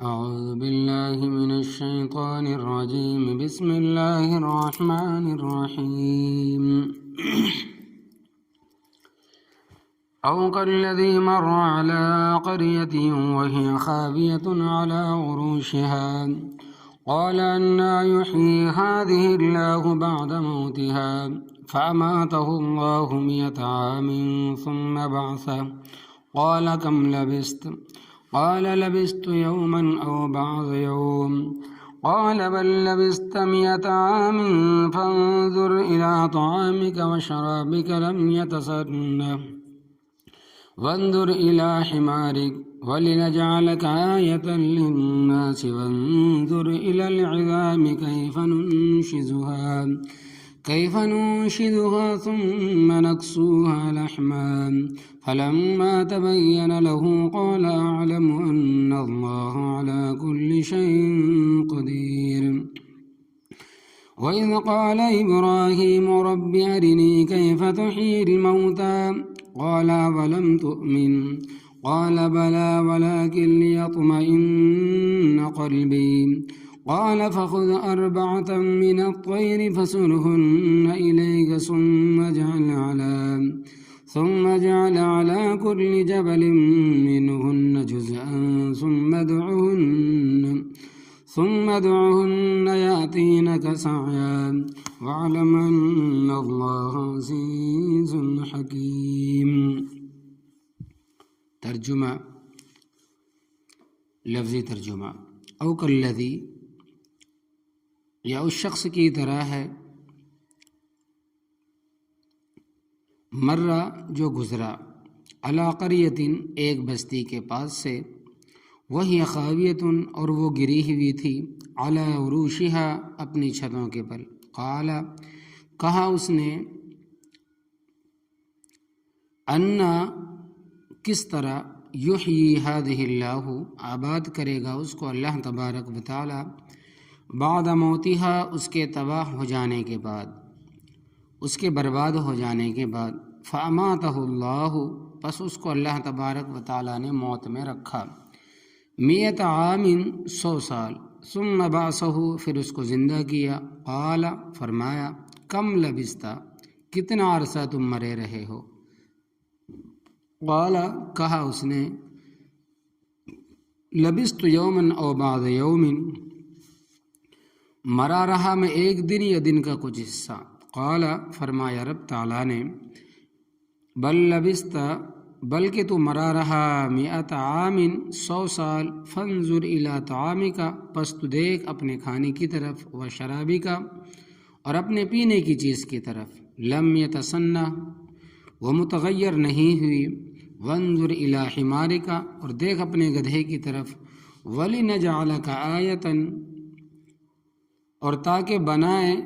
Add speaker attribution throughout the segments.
Speaker 1: أعوذ بالله من الشيطان الرجيم. بسم الله الرحمن الرحيم. أو كالذي مر على قرية وهي خاوية على عروشها قال أنى يحيي هذه الله بعد موتها فأماته الله 100 عام ثم بعثه قال كم لبثت؟ قال لبثت يوما أو بعض يوم قال بل لبثت 100 عام فانظر إلى طعامك وشرابك لم يتسنه وانظر إلى حمارك ولنجعلك آية للناس وانظر إلى العظام كيف ننشزها ثم نكسوها لحما فلما تبين له قال أعلم أن الله على كل شيء قدير. وإذ قال إبراهيم رب أرني كيف تحيي الموتى قال أولم تؤمن قال بلى ولكن ليطمئن قلبي قال فخذ 4 من الطير فصرهن إليك ثم اجعل على كل جبل منهن جزءا ثم ادعهن يأتينك سعيا واعلم أن الله عزيز حكيم. ترجمہ، لفظی ترجمہ. او کالذی، یا اس شخص کی طرح ہے، مرہ جو گزرا، علی قریۃ ایک بستی کے پاس سے، وہی خاویۃ اور وہ گری ہوئی تھی، علی عروشہا اپنی چھتوں کے پر. قال کہا اس نے، انا کس طرح، یحیی ہذہ اللہ آباد کرے گا اس کو اللہ تبارک و تعالی، بعد موتہا اس کے تباہ ہو جانے کے بعد، اس کے برباد ہو جانے کے بعد. فاماتہ اللہ، پس اس کو اللہ تبارک و تعالی نے موت میں رکھا، 100 عام 100 سال. ثم بعثہ، پھر اس کو زندہ کیا. قال، فرمایا، کم لبثت، کتنا عرصہ تم مرے رہے ہو؟ قال، کہا اس نے، لبثت یوما او بعض یوم، مرا رہا میں ایک دن یا دن کا کچھ حصہ. قال، فرمایا رب تعالیٰ نے، بل لبثت، بلکہ تو مرا رہا 100 عام 100 سال. فانظر الی طعامک، پس تو دیکھ اپنے کھانے کی طرف، و شرابک، اور اپنے پینے کی چیز کی طرف، لم یتسنہ، وہ متغیر نہیں ہوئی. وانظر الی حمارک، اور دیکھ اپنے گدھے کی طرف، ولنجعلک آیۃ، اور تاکہ بنائیں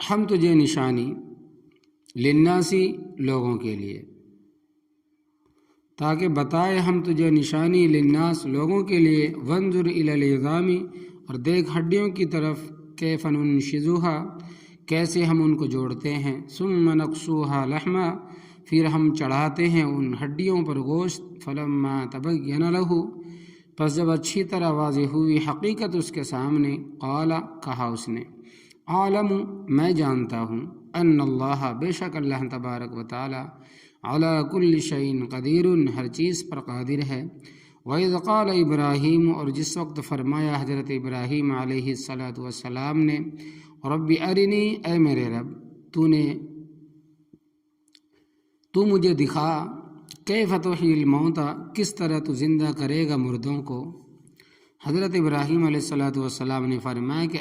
Speaker 1: ہم تجھے نشانی، للناسی، لوگوں کے لیے، تاکہ بتائے ہم تجھے نشانی، للناس، لوگوں کے لیے. وانظر الی العظام، اور دیکھ ہڈیوں کی طرف، کیف ننشزها، کیسے ہم ان کو جوڑتے ہیں. ثم نکسوها لحما، پھر ہم چڑھاتے ہیں ان ہڈیوں پر گوشت. فلما تبین له، پس جب اچھی طرح واضح ہوئی حقیقت اس کے سامنے، قال، کہا اس نے، عالم، میں جانتا ہوں، ان اللہ، بے شک اللہ تبارک و تعالی، علی کل شیء قدیر، ہر چیز پر قادر ہے. وَإِذْ قَالَ ابراہیم، اور جس وقت فرمایا حضرت ابراہیم علیہ السلام نے، رب ارنی، اے میرے رب، تو مجھے دکھا، کیف تحیی الموتى، کس طرح تو زندہ کرے گا مردوں کو. حضرت ابراہیم علیہ السلام نے فرمایا کہ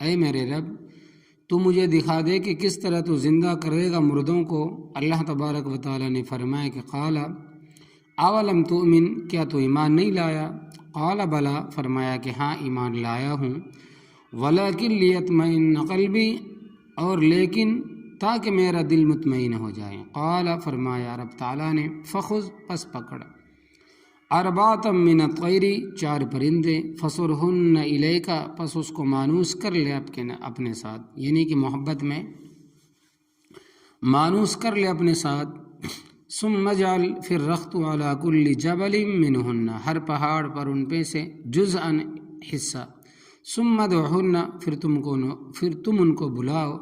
Speaker 1: اے میرے رب، تو مجھے دکھا دے کہ کس طرح تو زندہ کرے گا مردوں کو. اللہ تبارک و تعالی نے فرمایا کہ قال، اولم تؤمن، کیا تو ایمان نہیں لایا؟ قال بلا، فرمایا کہ ہاں ایمان لایا ہوں. ولکن لیطمئن قلبی، اور لیکن تاکہ میرا دل مطمئن ہو جائے. قال، فرمایا رب تعالیٰ نے، فخذ، پس پکڑ، 4 من الطیر، 4 پرندے، فصرہن الیک، پس اس کو مانوس کر لے اپنے ساتھ، یعنی کہ محبت میں مانوس کر لے اپنے ساتھ. ثم اجعل پھر رخت علی کل جبل منہن ہر پہاڑ پر ان پہ سے جزءا حصہ، ثم ادعہن پھر تم ان کو بلاؤ،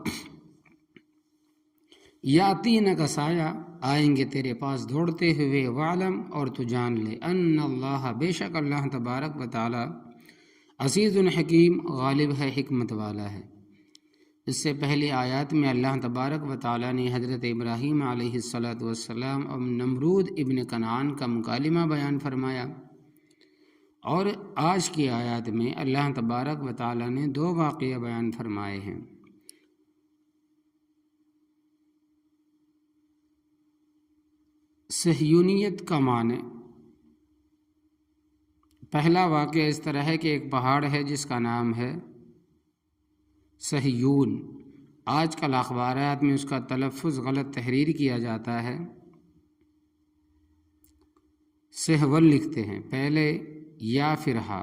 Speaker 1: یاتینک سایہ آئیں گے تیرے پاس دوڑتے ہوئے، وعلم اور تو جان لے ان اللہ بے شک اللہ تبارک و تعالی عزیز حکیم غالب ہے، حکمت والا ہے۔ اس سے پہلی آیات میں اللہ تبارک و تعالیٰ نے حضرت ابراہیم علیہ السلام اور نمرود ابن کنعان کا مکالمہ بیان فرمایا، اور آج کی آیات میں اللہ تبارک و تعالیٰ نے 2 واقعہ بیان فرمائے ہیں۔ صہیونیت کا معنی، پہلا واقعہ اس طرح ہے کہ ایک پہاڑ ہے جس کا نام ہے صہیون۔ آج کل اخبارات میں اس کا تلفظ غلط تحریر کیا جاتا ہے، سہول لکھتے ہیں پہلے یا پھر ہا۔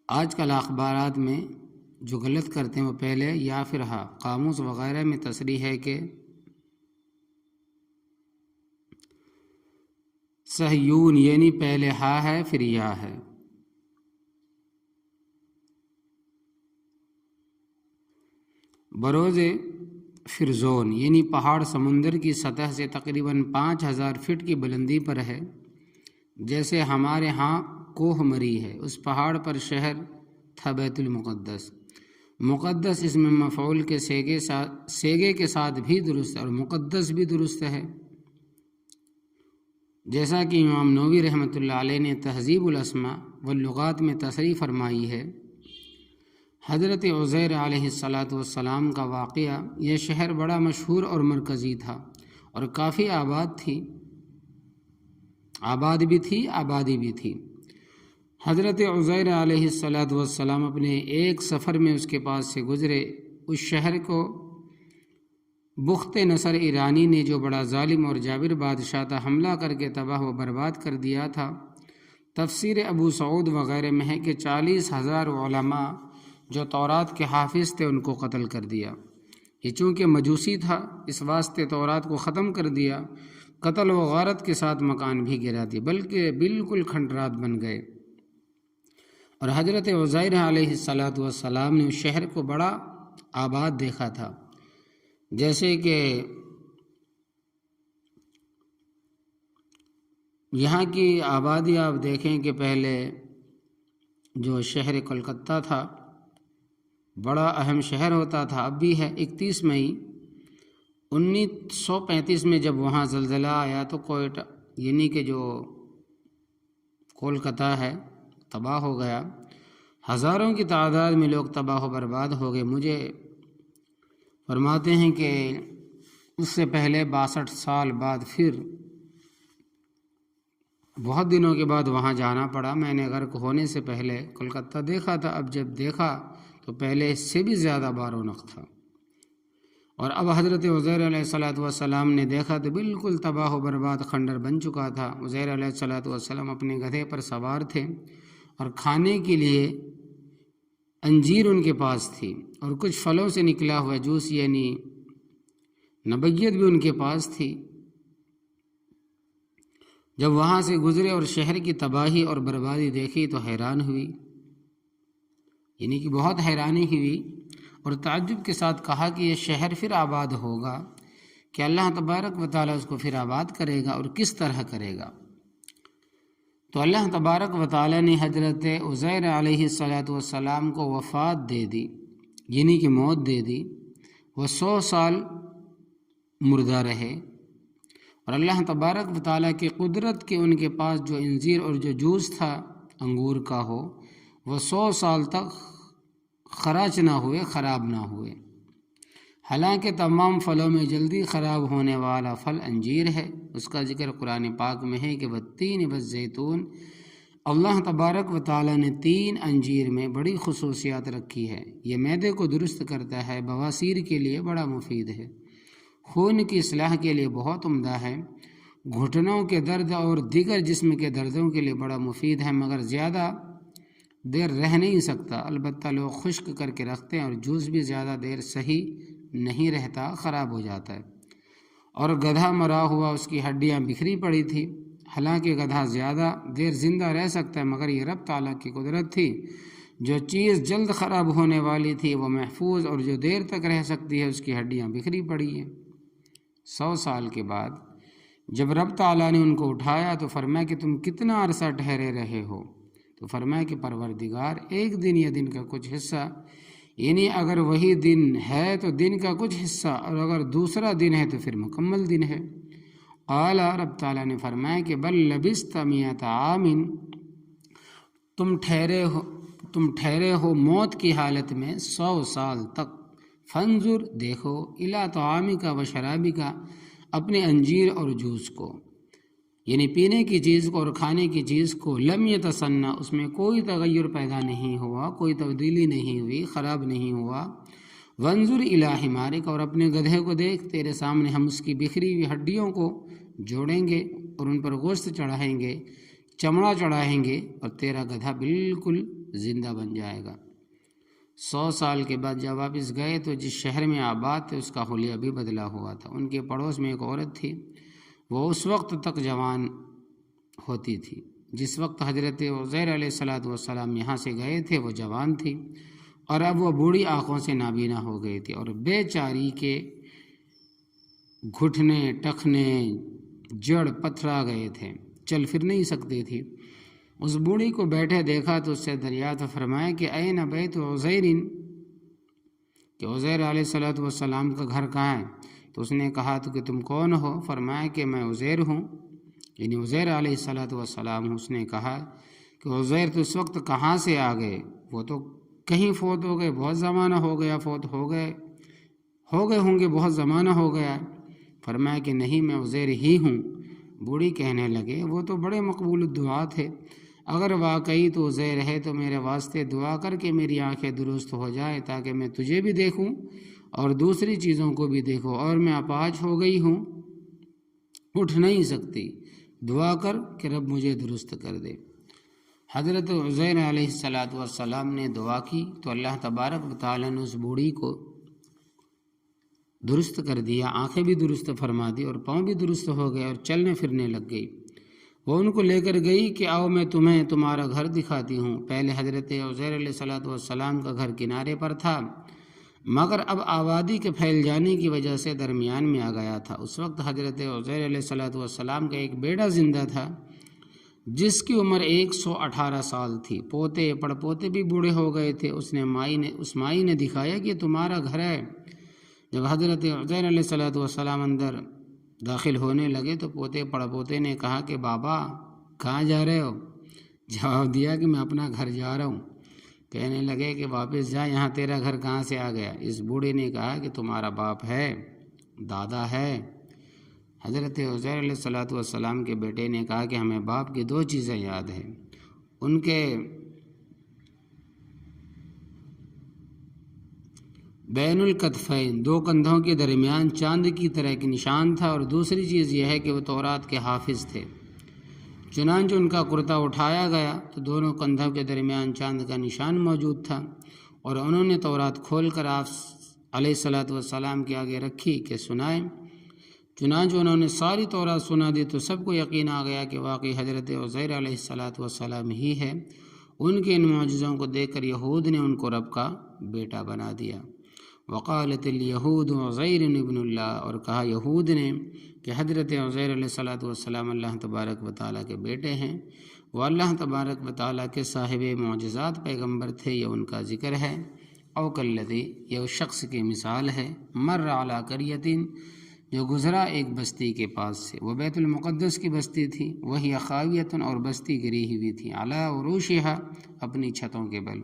Speaker 1: آج کل اخبارات میں جو غلط کرتے ہیں وہ پہلے یا پھر ہا، قاموس وغیرہ میں تصریح ہے کہ صہیون یعنی پہلے ہا ہے پھر یا ہے۔ بروز فرزون یعنی پہاڑ سمندر کی سطح سے تقریباً 5000 فٹ کی بلندی پر ہے، جیسے ہمارے ہاں کوہ مری ہے۔ اس پہاڑ پر شہر تھا بیت المقدس۔ مقدس اس میں مفعول کے سیگے کے ساتھ بھی درست ہے، اور مقدس بھی درست ہے، جیسا کہ امام نووی رحمۃ اللہ علیہ نے تہذیب الاسماء واللغات میں تصریح فرمائی ہے۔ حضرت عزیر علیہ السلام کا واقعہ، یہ شہر بڑا مشہور اور مرکزی تھا اور کافی آباد بھی تھی، آبادی بھی تھی۔ حضرت عزیر علیہ السلام اپنے ایک سفر میں اس کے پاس سے گزرے۔ اس شہر کو بخت نصر ایرانی نے، جو بڑا ظالم اور جابر بادشاہ تھا، حملہ کر کے تباہ و برباد کر دیا تھا۔ تفسیر ابو سعود وغیرہ میں ہے کہ 40,000 علماء جو تورات کے حافظ تھے ان کو قتل کر دیا۔ یہ چونکہ مجوسی تھا اس واسطے تورات کو ختم کر دیا، قتل و غارت کے ساتھ مکان بھی گرا دیا، بلکہ بالکل کھنڈرات بن گئے۔ اور حضرت عزیر علیہ السلام نے اس شہر کو بڑا آباد دیکھا تھا، جیسے کہ یہاں کی آبادی آپ دیکھیں کہ پہلے جو شہر کلکتہ تھا بڑا اہم شہر ہوتا تھا، اب بھی ہے۔ 31 مئی 1935 میں جب وہاں زلزلہ آیا تو کوئٹہ یعنی کہ جو کولکتہ ہے تباہ ہو گیا، ہزاروں کی تعداد میں لوگ تباہ و برباد ہو گئے۔ مجھے فرماتے ہیں کہ اس سے پہلے 62 سال بعد پھر بہت دنوں کے بعد وہاں جانا پڑا۔ میں نے غرق ہونے سے پہلے کلکتہ دیکھا تھا، اب جب دیکھا تو پہلے اس سے بھی زیادہ بارونق تھا، اور اب حضرت عزیر علیہ السلام نے دیکھا تو بالکل تباہ و برباد خنڈر بن چکا تھا۔ عزیر علیہ السلام اپنے گدھے پر سوار تھے اور کھانے کے لیے انجیر ان کے پاس تھی، اور کچھ پھلوں سے نکلا ہوا جوس یعنی نبیت بھی ان کے پاس تھی۔ جب وہاں سے گزرے اور شہر کی تباہی اور بربادی دیکھی تو حیران ہوئی، یعنی کہ بہت حیرانی ہوئی، اور تعجب کے ساتھ کہا کہ یہ شہر پھر آباد ہوگا کہ اللہ تبارک و تعالیٰ اس کو پھر آباد کرے گا، اور کس طرح کرے گا؟ تو اللہ تبارک و تعالیٰ نے حضرت عزیر علیہ السلام کو وفات دے دی، یعنی کہ موت دے دی۔ وہ 100 سال مردہ رہے، اور اللہ تبارک و تعالیٰ کی قدرت کے ان کے پاس جو انجیر اور جو جوس تھا انگور کا ہو، وہ 100 سال تک خراش نہ ہوئے، خراب نہ ہوئے۔ حالانکہ تمام پھلوں میں جلدی خراب ہونے والا پھل انجیر ہے۔ اس کا ذکر قرآن پاک میں ہے کہ والتین والزیتون، اللہ تبارک و تعالیٰ نے 3 انجیر میں بڑی خصوصیات رکھی ہے۔ یہ معدے کو درست کرتا ہے، بواسیر کے لیے بڑا مفید ہے، خون کی اصلاح کے لیے بہت عمدہ ہے، گھٹنوں کے درد اور دیگر جسم کے دردوں کے لیے بڑا مفید ہے، مگر زیادہ دیر رہ نہیں سکتا۔ البتہ لوگ خشک کر کے رکھتے ہیں، اور جوس بھی زیادہ دیر صحیح نہیں رہتا، خراب ہو جاتا ہے۔ اور گدھا مرا ہوا اس کی ہڈیاں بکھری پڑی تھی۔ حالانکہ گدھا زیادہ دیر زندہ رہ سکتا ہے، مگر یہ رب تعالیٰ کی قدرت تھی۔ جو چیز جلد خراب ہونے والی تھی وہ محفوظ، اور جو دیر تک رہ سکتی ہے اس کی ہڈیاں بکھری پڑی ہیں۔ 100 سال کے بعد جب رب تعالیٰ نے ان کو اٹھایا تو فرمایا کہ تم کتنا عرصہ ٹھہرے رہے ہو؟ تو فرمایا کہ پروردگار، ایک دن یا دن کا کچھ حصہ، یعنی اگر وہی دن ہے تو دن کا کچھ حصہ، اور اگر دوسرا دن ہے تو پھر مکمل دن ہے۔ قال، رب تعالیٰ نے فرمایا کہ بل لبثت مئۃ عام، تم ٹھہرے ہو موت کی حالت میں 100 سال تک۔ فانظر، دیکھو، الی طعامک و شرابک، اپنے انجیر اور جوس کو، یعنی پینے کی چیز کو اور کھانے کی چیز کو، لم یتسنہ، اس میں کوئی تغیر پیدا نہیں ہوا، کوئی تبدیلی نہیں ہوئی، خراب نہیں ہوا۔ وانظر الی حمارک، اور اپنے گدھے کو دیکھ، تیرے سامنے ہم اس کی بکھری ہوئی ہڈیوں کو جوڑیں گے اور ان پر گوشت چڑھائیں گے، چمڑا چڑھائیں گے، اور تیرا گدھا بالکل زندہ بن جائے گا۔ 100 سال کے بعد جب واپس گئے تو جس شہر میں آباد تھے اس کا حلیہ بھی بدلا ہوا تھا۔ ان کے پڑوس میں ایک عورت تھی، وہ اس وقت تک جوان ہوتی تھی جس وقت حضرت عزیر علیہ السلام یہاں سے گئے تھے، وہ جوان تھی، اور اب وہ بوڑھی آنکھوں سے نابینا ہو گئی تھی، اور بے چاری کے گھٹنے ٹخنے جڑ پتھرا گئے تھے، چل پھر نہیں سکتی تھی۔ اس بوڑھی کو بیٹھے دیکھا تو اس سے دریافت فرمایا کہ این بیت عزیر، کہ عزیر علیہ السلام کا گھر کہاں ہے؟ تو اس نے کہا تو کہ تم کون ہو؟ فرمایا کہ میں عزیر ہوں، یعنی عزیر علیہ السلام۔ اس نے کہا کہ عزیر تو اس وقت کہاں سے آ گئے؟ وہ تو کہیں فوت ہو گئے، بہت زمانہ ہو گیا، فوت ہو گئے ہوں گے، بہت زمانہ ہو گیا۔ فرمایا کہ نہیں، میں عزیر ہی ہوں۔ بوڑھی کہنے لگے وہ تو بڑے مقبول الدعا تھے، اگر واقعی تو عزیر ہے تو میرے واسطے دعا کر کے میری آنکھیں درست ہو جائیں، تاکہ میں تجھے بھی دیکھوں اور دوسری چیزوں کو بھی دیکھوں، اور میں اپاہج ہو گئی ہوں، اٹھ نہیں سکتی، دعا کر کہ رب مجھے درست کر دے۔ حضرت عزیر علیہ السلام نے دعا کی تو اللہ تبارک و تعالیٰ نے اس بوڑھی کو درست کر دیا، آنکھیں بھی درست فرما دی اور پاؤں بھی درست ہو گئے اور چلنے پھرنے لگ گئی۔ وہ ان کو لے کر گئی کہ آؤ میں تمہیں تمہارا گھر دکھاتی ہوں۔ پہلے حضرت عزیر علیہ السلام کا گھر کنارے پر تھا، مگر اب آبادی کے پھیل جانے کی وجہ سے درمیان میں آ گیا تھا۔ اس وقت حضرت عزیر علیہ السلام کا ایک بیٹا زندہ تھا جس کی عمر 118 سال تھی، پوتے پڑ پوتے بھی بوڑھے ہو گئے تھے۔ اس مائی نے دکھایا کہ تمہارا گھر ہے۔ جب حضرت عزیر علیہ السلام اندر داخل ہونے لگے تو پوتے پڑ پوتے نے کہا کہ بابا کہاں جا رہے ہو؟ جواب دیا کہ میں اپنا گھر جا رہا ہوں۔ کہنے لگے کہ واپس جا، یہاں تیرا گھر کہاں سے آ گیا؟ اس بوڑھے نے کہا کہ تمہارا باپ ہے، دادا ہے۔ حضرت عزیر علیہ السلام کے بیٹے نے کہا کہ ہمیں باپ کی 2 چیزیں یاد ہیں، ان کے بین الکتفین، 2 کندھوں کے درمیان چاند کی طرح ایک نشان تھا، اور دوسری چیز یہ ہے کہ وہ تورات کے حافظ تھے۔ چنانچہ ان کا کرتا اٹھایا گیا تو دونوں کندھوں کے درمیان چاند کا نشان موجود تھا، اور انہوں نے تورات کھول کر آپ علیہ السلام کے آگے رکھی کہ سنائیں۔ چنانچہ انہوں نے ساری تورات سنا دی تو سب کو یقین آ گیا کہ واقعی حضرت عزیر علیہ السلام ہی ہے۔ ان کے ان معجزوں کو دیکھ کر یہود نے ان کو رب کا بیٹا بنا دیا۔ وقالت الیہود عزیر ابن اللہ، اور کہا یہود نے کہ حضرت عزیر علیہ السلام اللہ تبارک و تعالیٰ کے بیٹے ہیں۔ وہ اللہ تبارک و تعالیٰ کے صاحب معجزات پیغمبر تھے، یہ ان کا ذکر ہے۔ او کالذی، یہ اس شخص کی مثال ہے، مر علی قریۃ، جو گزرا ایک بستی کے پاس سے، وہ بیت المقدس کی بستی تھی، وہی خاویۃ، اور بستی گری ہوئی تھی، علی عروشہا، اپنی چھتوں کے بل۔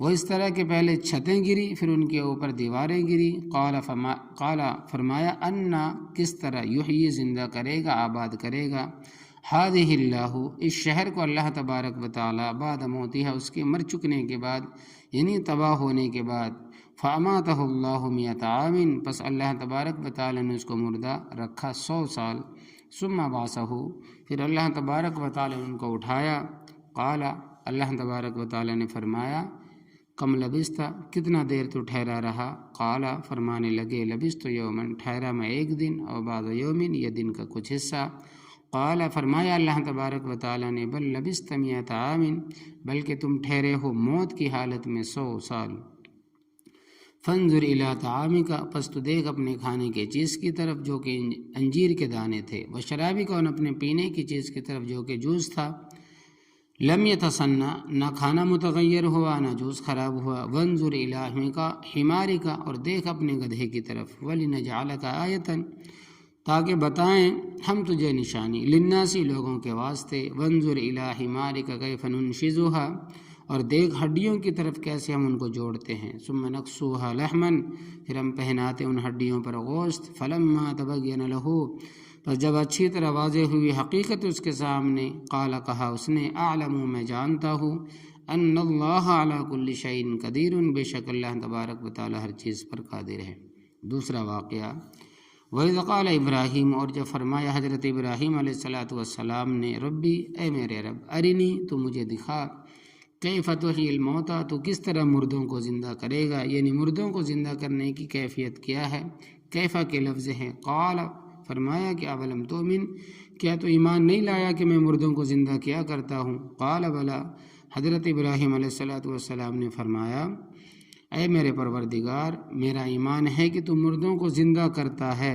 Speaker 1: وہ اس طرح کہ پہلے چھتیں گری، پھر ان کے اوپر دیواریں گری۔ قال فرمایا انا، کس طرح، یحیی، زندہ کرے گا، آباد کرے گا، ہذہ اللہ، اس شہر کو اللہ تبارک و تعالیٰ، بعد موتہا، اس کے مر چکنے کے بعد، یعنی تباہ ہونے کے بعد۔ فاماتہ اللہ مئۃ عام، پس اللہ تبارک و تعالیٰ نے اس کو مردہ رکھا 100 سال۔ ثم بعثہ، پھر اللہ تبارک و تعالیٰ نے ان کو اٹھایا۔ قال، اللہ تبارک و تعالیٰ نے فرمایا، کم لبستہ کتنا دیر تو ٹھہرا رہا؟ قال فرمانے لگے لبست یومن ٹھہرا میں ایک دن، اور بعض یومن یہ دن کا کچھ حصہ۔ قال فرمایا اللہ تبارک و تعالیٰ نے بل لبست مئۃ عام بلکہ تم ٹھہرے ہو موت کی حالت میں 100 سال۔ فانظر الی طعامک پس تو دیکھ اپنے کھانے کی چیز کی طرف جو کہ انجیر کے دانے تھے، وشرابک اور اپنے پینے کی چیز کی طرف جو کہ جوس تھا، لم یتسنہ نہ کھانا متغیر ہوا نہ جوس خراب ہوا، وانظر الی حمارک اور دیکھ اپنے گدھے کی طرف، ولنجعلک آیۃ تاکہ بتائیں ہم تجھے نشانی، للناسی لوگوں کے واسطے، وانظر الی حمارک کیف ننشزها اور دیکھ ہڈیوں کی طرف کیسے ہم ان کو جوڑتے ہیں، ثم نکسوها لحما پھر ہم پہناتے ان ہڈیوں پر گوشت، فلما تبین له پس جب اچھی طرح واضح ہوئی حقیقت اس کے سامنے، قال کہا اس نے اعلم میں جانتا ہوں ان اللہ علی کل شیء قدیر بے شک اللہ تبارک و تعالی ہر چیز پر قادر ہے۔ دوسرا واقعہ وَإِذْ قَالَ ابراہیم اور جب فرمایا حضرت ابراہیم علیہ السلام نے ربی اے میرے رب ارنی تو مجھے دکھا کیف تحیی الموتیٰ تو کس طرح مردوں کو زندہ کرے گا، یعنی مردوں کو زندہ کرنے کی کیفیت کیا ہے، کیفا کے لفظ ہیں، قال فرمایا کہ اولم تؤمن کیا تو ایمان نہیں لایا کہ میں مردوں کو زندہ کیا کرتا ہوں، قال بلا حضرت ابراہیم علیہ السلام نے فرمایا اے میرے پروردگار میرا ایمان ہے کہ تو مردوں کو زندہ کرتا ہے،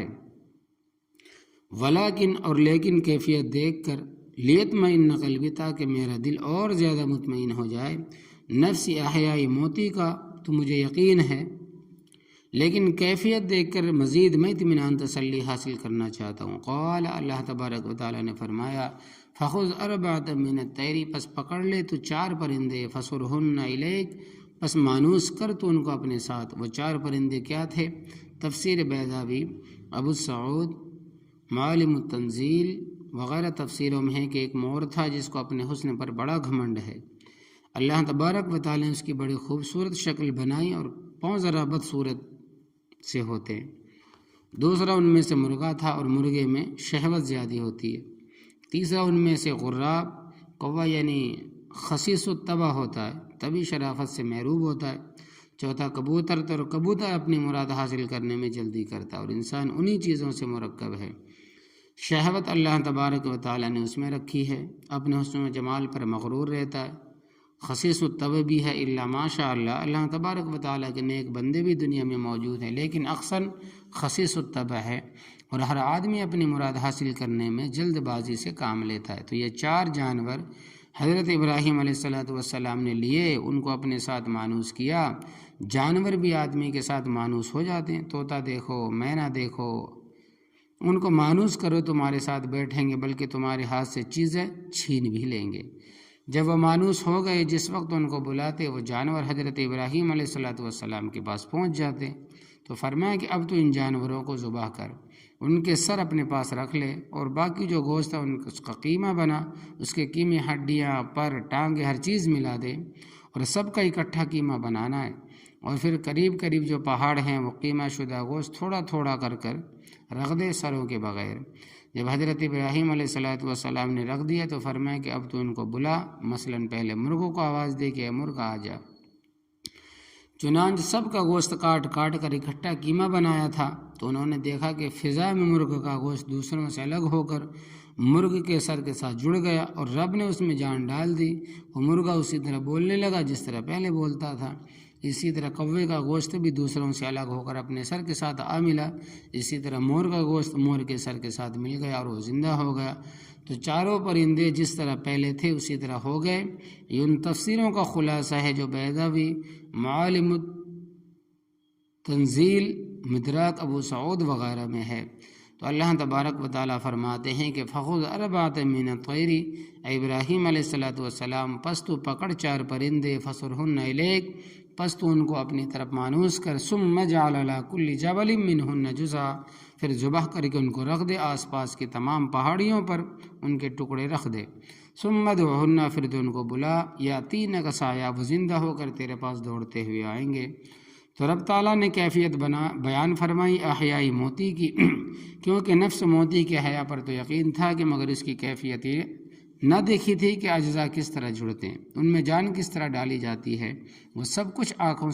Speaker 1: ولیکن اور لیکن کیفیت دیکھ کر لیطمئن قلبی تاکہ میرا دل اور زیادہ مطمئن ہو جائے، نفس احیائی موتی کا تو مجھے یقین ہے لیکن کیفیت دیکھ کر مزید میں اطمینان تسلی حاصل کرنا چاہتا ہوں۔ قال اللہ تبارک و تعالیٰ نے فرمایا فخذ اربعۃ من الطیر پس پکڑ لے تو 4 پرندے، فصرہن الیک پس مانوس کر تو ان کو اپنے ساتھ۔ وہ 4 پرندے کیا تھے؟ تفسیر بیضاوی، ابو سعود، معالم التنزیل وغیرہ تفسیروں میں ہے کہ ایک مور تھا جس کو اپنے حسن پر بڑا گھمنڈ ہے، اللہ تبارک و تعالیٰ نے اس کی بڑی خوبصورت شکل بنائی اور پاؤں ذرا بدصورت سے ہوتے۔ دوسرا ان میں سے مرغا تھا اور مرغے میں شہوت زیادہ ہوتی ہے۔ تیسرا ان میں سے غراب کوا یعنی خسیس الطبع ہوتا ہے، طبی شرافت سے محروب ہوتا ہے۔ چوتھا کبوتر تو کبوتر اپنی مراد حاصل کرنے میں جلدی کرتا ہے اور انسان انہی چیزوں سے مرکب ہے۔ شہوت اللہ تبارک و تعالیٰ نے اس میں رکھی ہے، اپنے حسن و جمال پر مغرور رہتا ہے، خصیص الطبع بھی ہے الا ماشاء اللہ، اللہ تبارک و تعالیٰ کے نیک بندے بھی دنیا میں موجود ہیں لیکن اکثر خصیص الطبع ہے، اور ہر آدمی اپنی مراد حاصل کرنے میں جلد بازی سے کام لیتا ہے۔ تو یہ 4 جانور حضرت ابراہیم علیہ السلام نے لیے، ان کو اپنے ساتھ مانوس کیا۔ جانور بھی آدمی کے ساتھ مانوس ہو جاتے ہیں، طوطا دیکھو، مینا دیکھو، ان کو مانوس کرو تمہارے ساتھ بیٹھیں گے بلکہ تمہارے ہاتھ سے چیزیں چھین بھی لیں گے۔ جب وہ مانوس ہو گئے جس وقت ان کو بلاتے وہ جانور حضرت ابراہیم علیہ السلام کے پاس پہنچ جاتے، تو فرمایا کہ اب تو ان جانوروں کو ذبح کر، ان کے سر اپنے پاس رکھ لے اور باقی جو گوشت ہے اس کا قیمہ بنا، اس کے قیمے ہڈیاں، پر، ٹانگیں، ہر چیز ملا دے اور سب کا اکٹھا قیمہ بنانا ہے، اور پھر قریب قریب جو پہاڑ ہیں وہ قیمہ شدہ گوشت تھوڑا تھوڑا کر رکھ دے سروں کے بغیر۔ جب حضرت ابراہیم علیہ السلام نے رکھ دیا تو فرمایا کہ اب تو ان کو بلا، مثلا پہلے مرغوں کو آواز دے کہ اے مرغ آ جا۔ چنانچہ سب کا گوشت کاٹ کاٹ کر اکٹھا قیمہ بنایا تھا، تو انہوں نے دیکھا کہ فضا میں مرغ کا گوشت دوسروں سے الگ ہو کر مرغ کے سر کے ساتھ جڑ گیا اور رب نے اس میں جان ڈال دی۔ وہ مرغا اسی طرح بولنے لگا جس طرح پہلے بولتا تھا۔ اسی طرح کوے کا گوشت بھی دوسروں سے الگ ہو کر اپنے سر کے ساتھ آ ملا، اسی طرح مور کا گوشت مور کے سر کے ساتھ مل گیا اور وہ زندہ ہو گیا۔ تو 4 پرندے جس طرح پہلے تھے اسی طرح ہو گئے۔ یہ ان تفسیروں کا خلاصہ ہے جو بیضاوی، معالم تنزیل، مدراک ابو سعود وغیرہ میں ہے۔ تو اللہ تبارک و تعالیٰ فرماتے ہیں کہ فخذ اربعۃ من الطیر، اے ابراہیم علیہ السلام پس تو پکڑ 4 پرندے، فصرہن الیک پس تو ان کو اپنی طرف مانوس کر، ثم اجعل علی کل جبل منہن جزءا پھر ذبح کر کے ان کو رکھ دے، آس پاس کی تمام پہاڑیوں پر ان کے ٹکڑے رکھ دے، ثم ادعہن پھر تو ان کو بلا، یاتینک سعیا وہ زندہ ہو کر تیرے پاس دوڑتے ہوئے آئیں گے۔ تو رب تعالیٰ نے کیفیت بیان فرمائی احیائی موتی کی، کیونکہ نفس موتی کے حیا پر تو یقین تھا کہ مگر اس کی کیفیت یہ نہ دیکھی تھی کہ اجزاء کس طرح جڑتے ہیں، ان میں جان کس طرح ڈالی جاتی ہے، وہ سب کچھ آنکھوں